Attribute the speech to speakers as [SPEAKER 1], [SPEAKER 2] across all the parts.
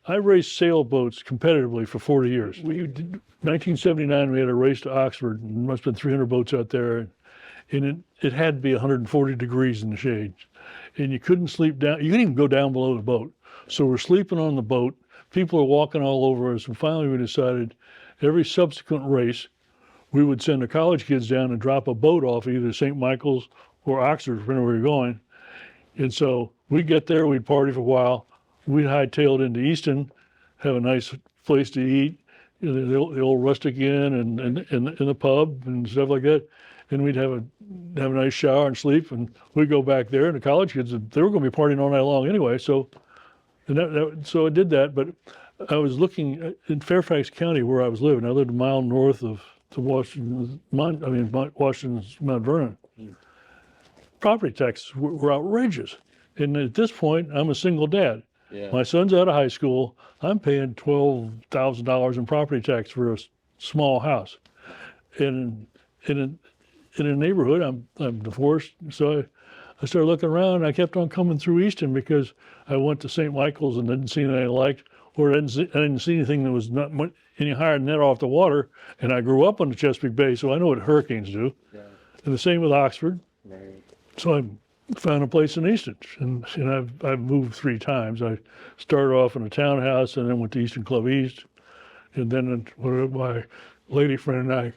[SPEAKER 1] I raced sailboats competitively for 40 years. 1979, we had a race to Oxford, and must have been 300 boats out there, and it had to be 140 degrees in the shade. And you couldn't sleep down, you couldn't even go down below the boat. So we're sleeping on the boat, people are walking all over us, and finally we decided every subsequent race, we would send the college kids down and drop a boat off either St. Michael's or Oxford, wherever we were going. And so we'd get there, we'd party for a while, we'd hightail it into Easton, have a nice place to eat, you know, the old rustic inn and in the pub and stuff like that. And we'd have a nice shower and sleep, and we'd go back there. And the college kids, they were going to be partying all night long anyway. So, so I did that. But I was looking in Fairfax County where I was living. I lived a mile north of Washington's Mount Vernon. Property taxes were outrageous. And at this point, I'm a single dad.
[SPEAKER 2] Yeah.
[SPEAKER 1] My son's out of high school. I'm paying $12,000 in property tax for a small house. And in a neighborhood, I'm divorced, so I started looking around. And I kept on coming through Easton because I went to St. Michael's and didn't see anything I liked, or I didn't see anything that was not any higher than that off the water. And I grew up on the Chesapeake Bay, so I know what hurricanes do.
[SPEAKER 2] Yeah.
[SPEAKER 1] And the same with Oxford.
[SPEAKER 2] Right.
[SPEAKER 1] So I found a place in Easton, and I've moved 3 times. I started off in a townhouse and then went to Easton Club East, and then my lady friend and I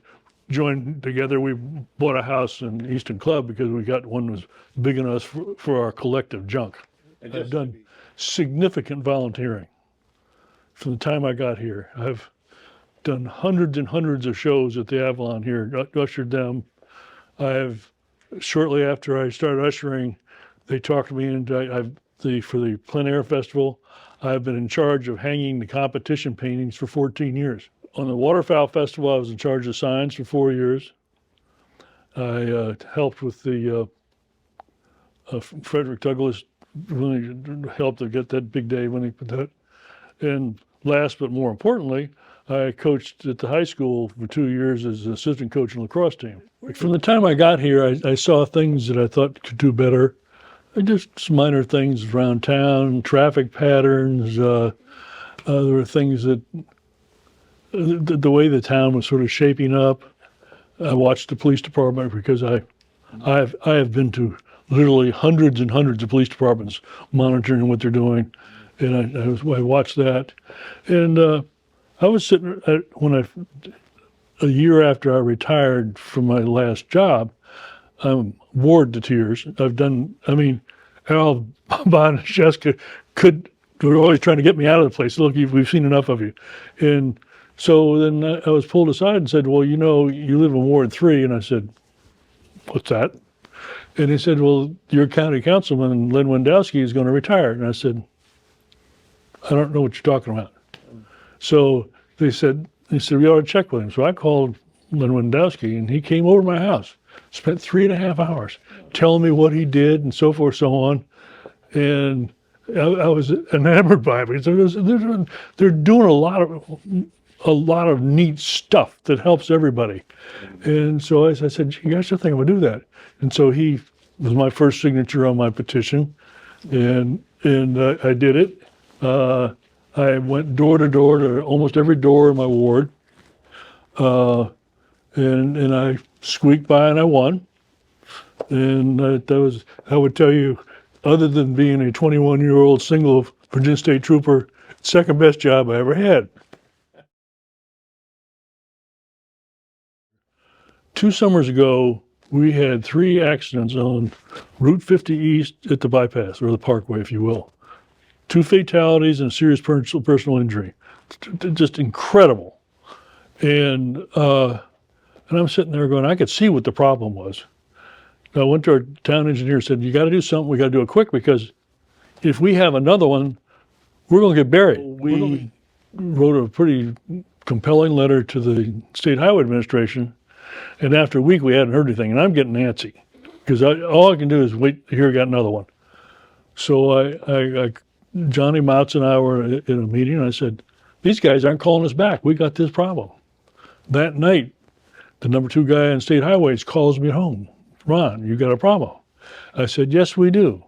[SPEAKER 1] joined together. We bought a house in Easton Club because we got one that was big enough for our collective junk. I've done significant volunteering from the time I got here. I've done hundreds and hundreds of shows at the Avalon here, ushered them. Shortly after I started ushering, they talked me into for the plein air festival. I've been in charge of hanging the competition paintings for 14 years. On the Waterfowl Festival, I was in charge of signs for 4 years. I helped with the Frederick Douglass, really helped to get that big day when he put that. And last but more importantly, I coached at the high school for 2 years as an assistant coach in the lacrosse team. From the time I got here, I saw things that I thought could do better. Just minor things around town, traffic patterns. There were things that the way the town was sort of shaping up. I watched the police department because I have been to literally hundreds and hundreds of police departments monitoring what they're doing, and I watched that. And I was sitting a year after I retired from my last job, I'm bored to tears. Al, Bob, and Jessica were always trying to get me out of the place. Look, we've seen enough of you. And so then I was pulled aside and said, well, you know, you live in Ward 3. And I said, what's that? And he said, well, your county councilman, Len Wendowski, is going to retire. And I said, I don't know what you're talking about. So they said, we ought to check with him. So I called Len Wendowski, and he came over to my house, spent 3.5 hours telling me what he did and so forth, so on. And I was enamored by it. They're doing a lot of neat stuff that helps everybody. And so I said, you guys should think I'm gonna do that. And so he was my first signature on my petition, and I did it. I went door to door to almost every door in my ward, and I squeaked by and I won. And I would tell you, other than being a 21-year-old single Virginia State Trooper, second best job I ever had. 2 summers ago, we had 3 accidents on Route 50 East at the bypass, or the Parkway, if you will. 2 fatalities and a serious personal injury. Just incredible. And I'm sitting there going, I could see what the problem was. I went to our town engineer and said, you got to do something. We got to do it quick, because if we have another one, we're going to get buried. We wrote a pretty compelling letter to the State Highway Administration, and after a week we hadn't heard anything. And I'm getting antsy, because all I can do is wait to hear I got another one. So Johnny Mouts and I were in a meeting, and I said, these guys aren't calling us back. We got this problem. That night, the number 2 guy on State Highways calls me at home. Ron, you got a problem? I said, yes, we do.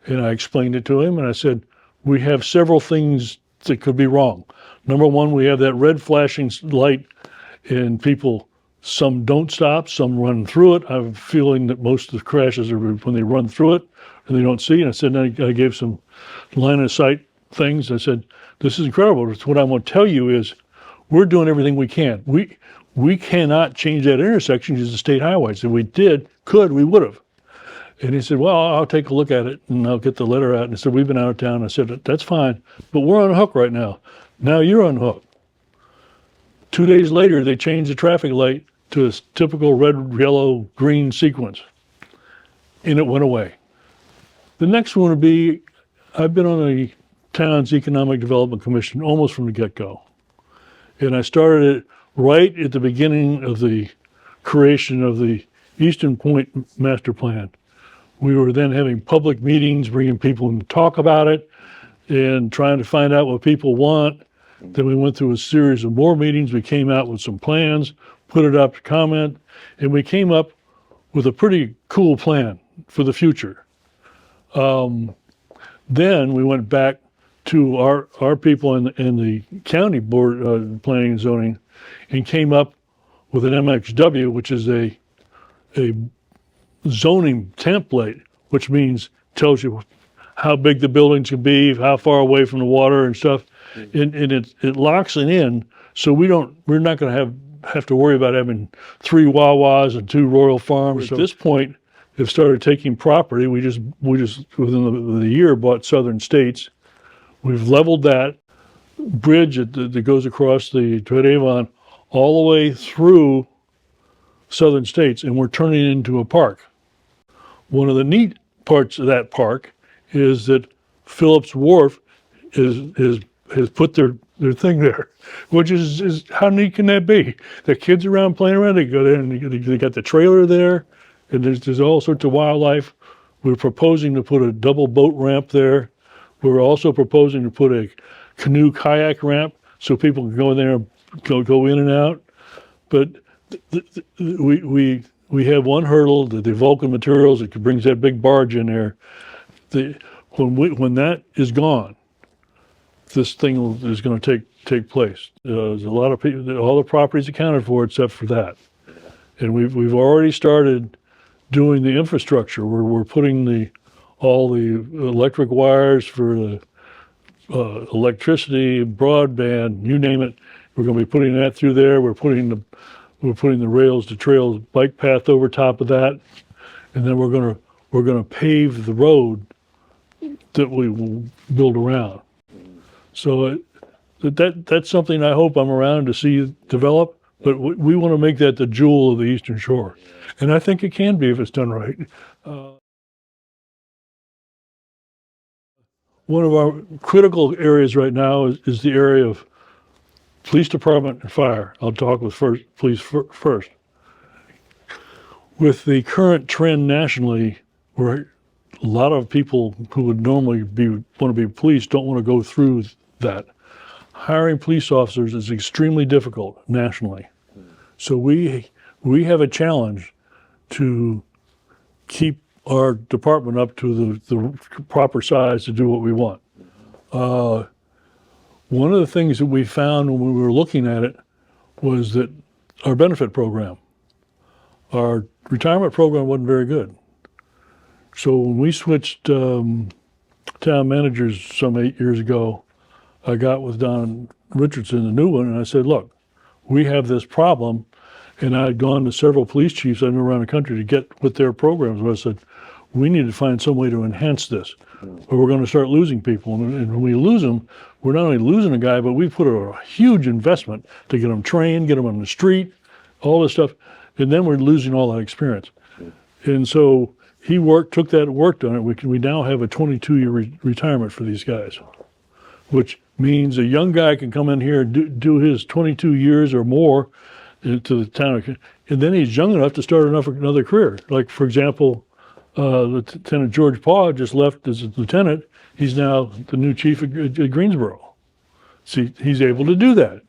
[SPEAKER 1] And I explained it to him, and I said, we have several things that could be wrong. Number one, we have that red flashing light, and people, some don't stop, some run through it. I have a feeling that most of the crashes are when they run through it and they don't see. And I said, I gave some line of sight things. I said, this is incredible. What I want to tell you is we're doing everything we can. We cannot change that intersection because it's a state highway. So if we we would have. And he said, well, I'll take a look at it and I'll get the letter out. And he said, we've been out of town. I said, that's fine, but we're on hook right now. Now you're on hook. 2 days later, they changed the traffic light to a typical red, yellow, green sequence, and it went away. The next one would be, I've been on the town's Economic Development Commission almost from the get-go. And I started it right at the beginning of the creation of the Eastern Point Master Plan. We were then having public meetings, bringing people in to talk about it and trying to find out what people want. Then we went through a series of more meetings. We came out with some plans, put it up to comment, and we came up with a pretty cool plan for the future. Then we went back to our people in the county board planning and zoning and came up with an MXW, which is a zoning template, which means tells you how big the buildings can be, how far away from the water and stuff, and it locks it in, so we're not going to have to worry about having 3 Wawas and 2 Royal Farms. So at this point, have started taking property. We just within the year bought Southern States. We've leveled that bridge that goes across the Spy-Avalon all the way through Southern States, and we're turning it into a park. One of the neat parts of that park is that Phillips Wharf has put their thing there, which is how neat can that be? The kids around playing around, they go there and they got the trailer there, and there's all sorts of wildlife. We're proposing to put a double boat ramp there. We're also proposing to put a canoe kayak ramp so people can go in there and go in and out. But we have one hurdle, the Vulcan Materials that brings that big barge in there. When that is gone, this thing is going to take place. There's a lot of people, all the properties accounted for except for that. And we've already started doing the infrastructure. We're putting all the electric wires for the electricity, broadband, you name it. We're going to be putting that through there. We're putting the rails to trails bike path over top of that, and then we're going to pave the road that we will build around. So that's something I hope I'm around to see develop. But we want to make that the jewel of the Eastern Shore, and I think it can be if it's done right. One of our critical areas right now is the area of police department and fire. I'll talk with police first. With the current trend nationally, where a lot of people who would normally want to be police don't want to go through that, hiring police officers is extremely difficult nationally. So we have a challenge to keep our department up to the proper size to do what we want. One of the things that we found when we were looking at it was that our benefit program, our retirement program wasn't very good. So when we switched town managers some 8 years ago, I got with Don Richardson, the new one, and I said, look, we have this problem. And I had gone to several police chiefs I knew around the country to get with their programs. And I said, we need to find some way to enhance this, or we're going to start losing people. And when we lose them, we're not only losing a guy, but we put a huge investment to get them trained, get them on the street, all this stuff. And then we're losing all that experience. And so he took that and worked on it. We now have a 22-year retirement for these guys, which means a young guy can come in here and do his 22 years or more to the town, and then he's young enough to start another career. Like, for example, Lieutenant George Paw just left as a lieutenant. He's now the new chief at Greensboro. See, he's able to do that.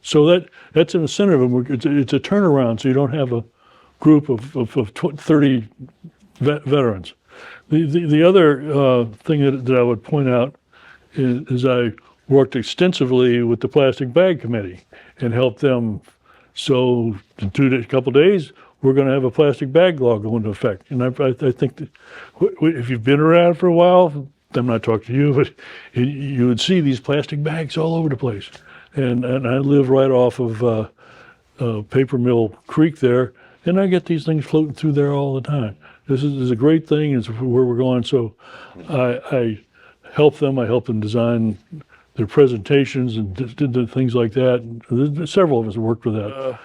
[SPEAKER 1] So that's an incentive. It's a turnaround, so you don't have a group of 30 veterans. The other thing that I would point out is I worked extensively with the Plastic Bag Committee and helped them. So in a couple of days, we're going to have a plastic bag law go into effect. And I think that if you've been around for a while, I'm not talking to you, but you would see these plastic bags all over the place. And I live right off of Paper Mill Creek there, and I get these things floating through there all the time. This is a great thing. It's where we're going. So I help them. I help them design their presentations and did things like that. And several of us have worked with that.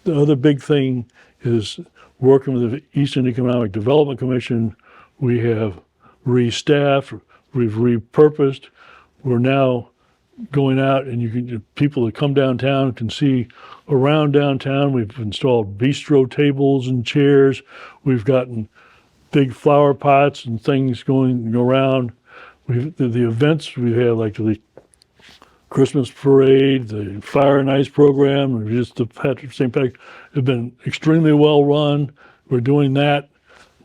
[SPEAKER 1] The other big thing is working with the Easton Economic Development Commission. We have restaffed, we've repurposed. We're now going out, and people that come downtown can see around downtown. We've installed bistro tables and chairs. We've gotten big flower pots and things going around. The events we have, like the Christmas parade, the Fire and Ice program, or just the St. Patrick, have been extremely well run. We're doing that.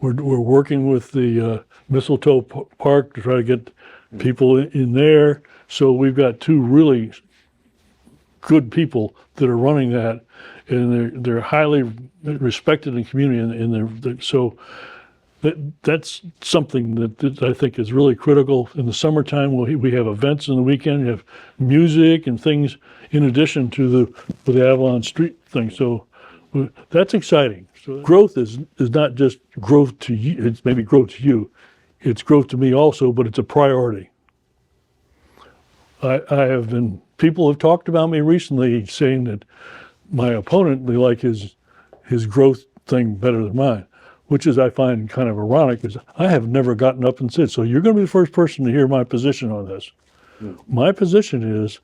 [SPEAKER 1] We're working with the Mistletoe Park to try to get people in there. So we've got two really good people that are running that, and they're highly respected in the community. And so that's something that I think is really critical. In the summertime, we have events in the weekend. We have music and things in addition to the Avalon Street thing. So that's exciting. So growth is not just growth to you. It's maybe growth to you. It's growth to me also, but it's a priority. People have talked about me recently saying that my opponent, they like his growth thing better than mine, which is, I find kind of ironic, because I have never gotten up and said, so you're going to be the first person to hear my position on this. My position is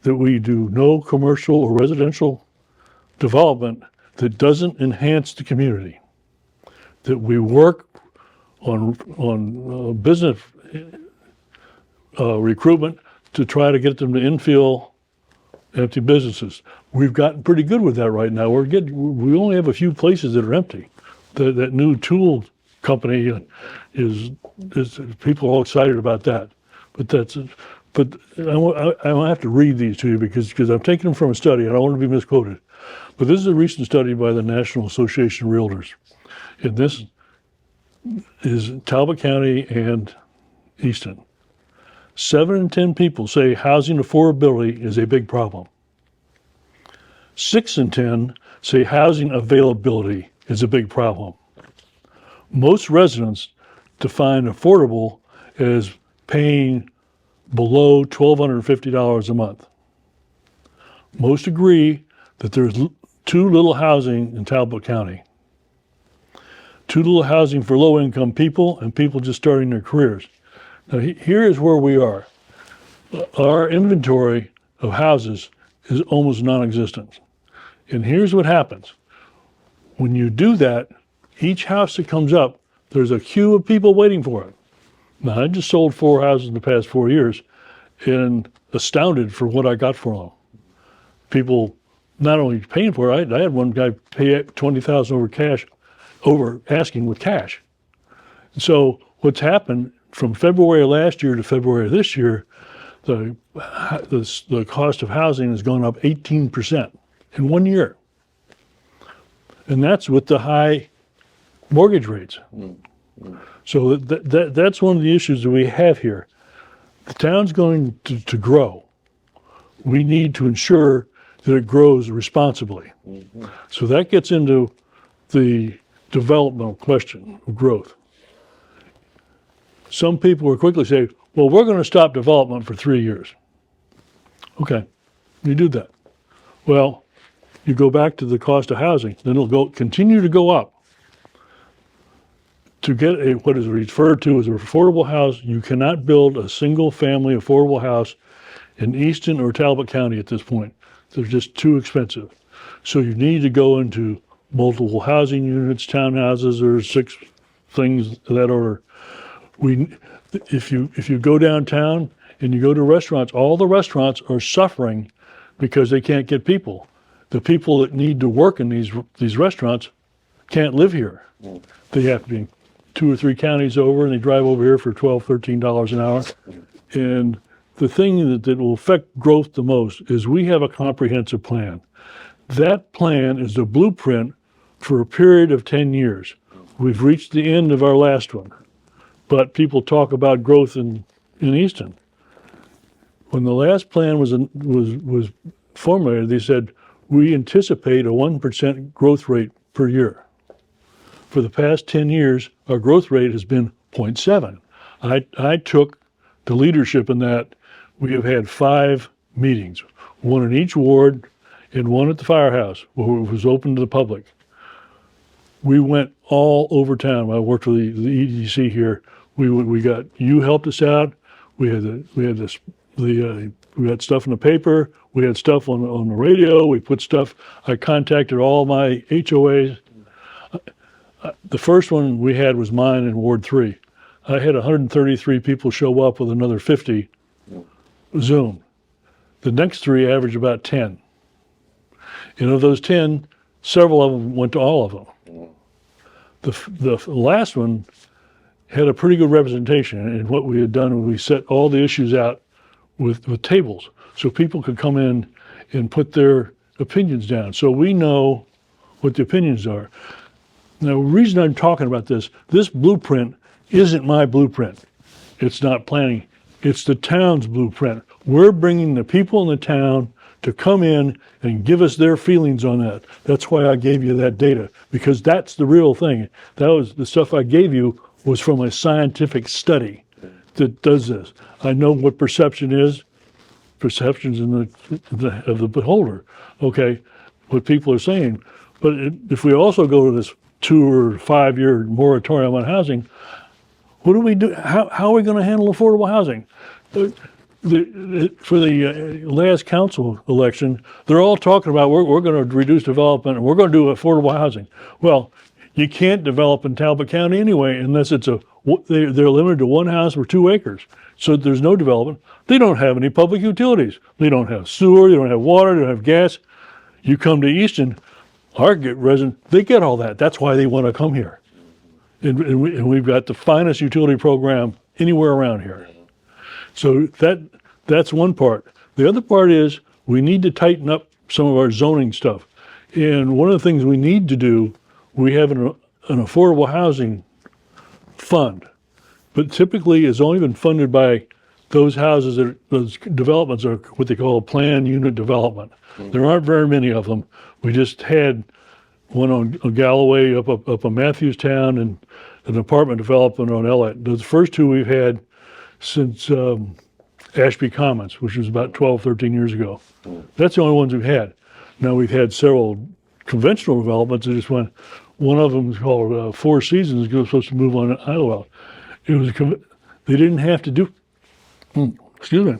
[SPEAKER 1] that we do no commercial or residential development that doesn't enhance the community, that we work on business recruitment to try to get them to infill empty businesses. We've gotten pretty good with that right now. We only have a few places that are empty. That new tool company is people are all excited about that. But I have to read these to you because I'm taking them from a study. I don't want to be misquoted. But this is a recent study by the National Association of Realtors. And this is Talbot County and Easton. 7 in 10 people say housing affordability is a big problem. 6 in 10 say housing availability is a big problem. Most residents define affordable as paying below $1,250 a month. Most agree that there's too little housing in Talbot County. Too little housing for low-income people and people just starting their careers. Now, here is where we are. Our inventory of houses is almost non-existent. And here's what happens. When you do that, each house that comes up, there's a queue of people waiting for it. Now, I just sold 4 houses in the past 4 years and astounded for what I got for them. People not only paying for it, I had one guy pay $20,000 over asking with cash. So what's happened from February of last year to February of this year, the cost of housing has gone up 18% in 1 year. And that's with the high mortgage rates. So that's one of the issues that we have here. The town's going to grow. We need to ensure that it grows responsibly. So that gets into the developmental question of growth. Some people will quickly say, well, we're going to stop development for 3 years. Okay, you do that. Well, you go back to the cost of housing, then it'll continue to go up. To get what is referred to as an affordable house, you cannot build a single family affordable house in Easton or Talbot County at this point. They're just too expensive. So you need to go into multiple housing units, townhouses, or 6 things of that order. If you go downtown and you go to restaurants, all the restaurants are suffering because they can't get people. The people that need to work in these restaurants can't live here. They have to be 2 or 3 counties over, and they drive over here for $12, $13 an hour. And the thing that will affect growth the most is we have a comprehensive plan. That plan is the blueprint for a period of 10 years. We've reached the end of our last one, but people talk about growth in Easton. When the last plan was formulated, they said, we anticipate a 1% growth rate per year. For the past 10 years, our growth rate has been 0.7. I took the leadership in that. We have had 5 meetings, one in each ward and one at the firehouse where it was open to the public. We went all over town. I worked with the EDC here. We got, you helped us out. We had stuff in the paper. We had stuff on the radio. We put stuff. I contacted all my HOAs. The first one we had was mine in Ward 3. I had 133 people show up with another 50 Zoom. The next 3 averaged about 10. And of those 10, several of them went to all of them. The last one had a pretty good representation, and what we had done was we set all the issues out with tables so people could come in and put their opinions down. So we know what the opinions are. Now, the reason I'm talking about this blueprint isn't my blueprint. It's not planning. It's the town's blueprint. We're bringing the people in the town to come in and give us their feelings on that. That's why I gave you that data, because that's the real thing. That was the stuff I gave you was from a scientific study that does this. I know what perception is. Perception's in of the beholder. Okay, what people are saying. But if we also go to this 2 or 5 year moratorium on housing, what do we do? How are we going to handle affordable housing? For the last council election, they're all talking about we're going to reduce development and we're going to do affordable housing. Well, you can't develop in Talbot County anyway unless they're limited to 1 house per 2 acres. So there's no development. They don't have any public utilities. They don't have sewer. They don't have water. They don't have gas. You come to Easton, our residents, they get all that. That's why they want to come here. And we've got the finest utility program anywhere around here. So that's one part. The other part is we need to tighten up some of our zoning stuff. And one of the things we need to do, we have an affordable housing fund, but typically it's only been funded by those houses, those developments are what they call a planned unit development. There aren't very many of them. We just had one on Galloway up on Matthewstown and an apartment development on Elliott. The first 2 we've had since Ashby Commons, which was about 12, 13 years ago. That's the only ones we've had. Now we've had several conventional developments that just went. One of them is called Four Seasons, was supposed to move on Idlewild. It was they didn't have to do. Excuse me.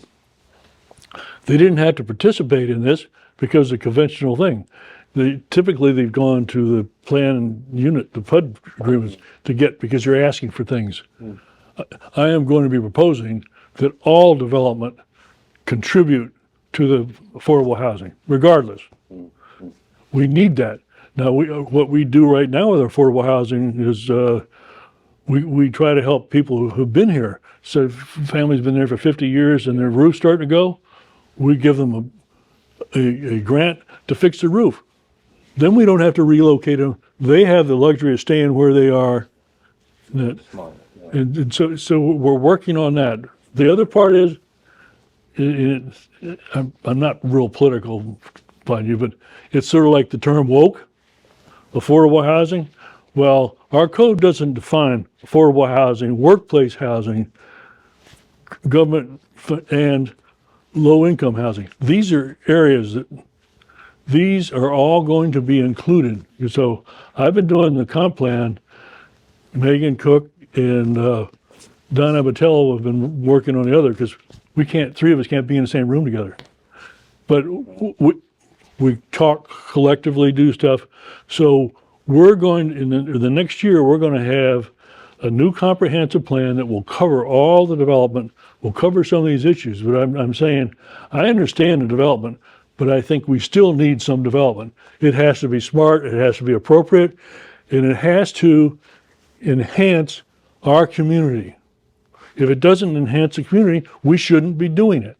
[SPEAKER 1] They didn't have to participate in this because the conventional thing. Typically they've gone to the plan unit, the PUD agreements to get, because you're asking for things. I am going to be proposing that all development contribute to the affordable housing, regardless. We need that. Now, what we do right now with affordable housing is we try to help people who've been here. So if family's been there for 50 years and their roof's starting to go, we give them a grant to fix the roof. Then we don't have to relocate them. They have the luxury of staying where they are. And so we're working on that. The other part is, I'm not real political, mind you, but it's sort of like the term woke, affordable housing. Well, our code doesn't define affordable housing, workplace housing, government and low-income housing. These are areas these are all going to be included. So I've been doing the comp plan. Megan Cook and Don Abatello have been working on the other, because 3 of us can't be in the same room together. But we talk collectively, do stuff. So we're going, in the next year, we're going to have a new comprehensive plan that will cover all the development, will cover some of these issues. But I'm saying, I understand the development, but I think we still need some development. It has to be smart, it has to be appropriate, and it has to enhance our community. If it doesn't enhance the community, we shouldn't be doing it.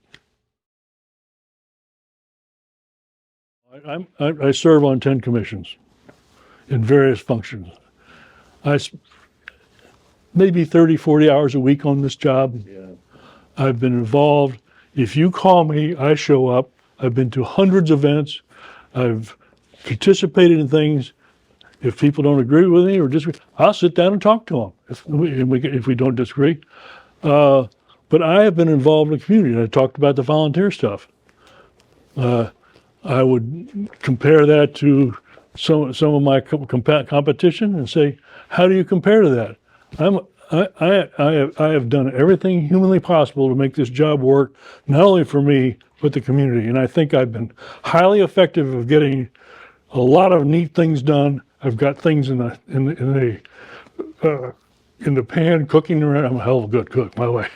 [SPEAKER 1] I serve on 10 commissions in various functions. Maybe 30, 40 hours a week on this job.
[SPEAKER 2] Yeah.
[SPEAKER 1] I've been involved. If you call me, I show up. I've been to hundreds of events. I've participated in things. If people don't agree with me or disagree, I'll sit down and talk to them if we don't disagree. But I have been involved in the community, and I talked about the volunteer stuff. I would compare that to some of my competition and say, how do you compare to that? I have done everything humanly possible to make this job work, not only for me, but the community. And I think I've been highly effective of getting a lot of neat things done. I've got things in the pan cooking around. I'm a hell of a good cook, by the way.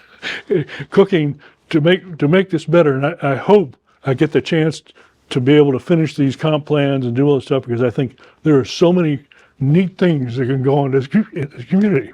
[SPEAKER 1] Cooking to make this better. And I hope I get the chance to be able to finish these comp plans and do all this stuff, because I think there are so many neat things that can go on in this community.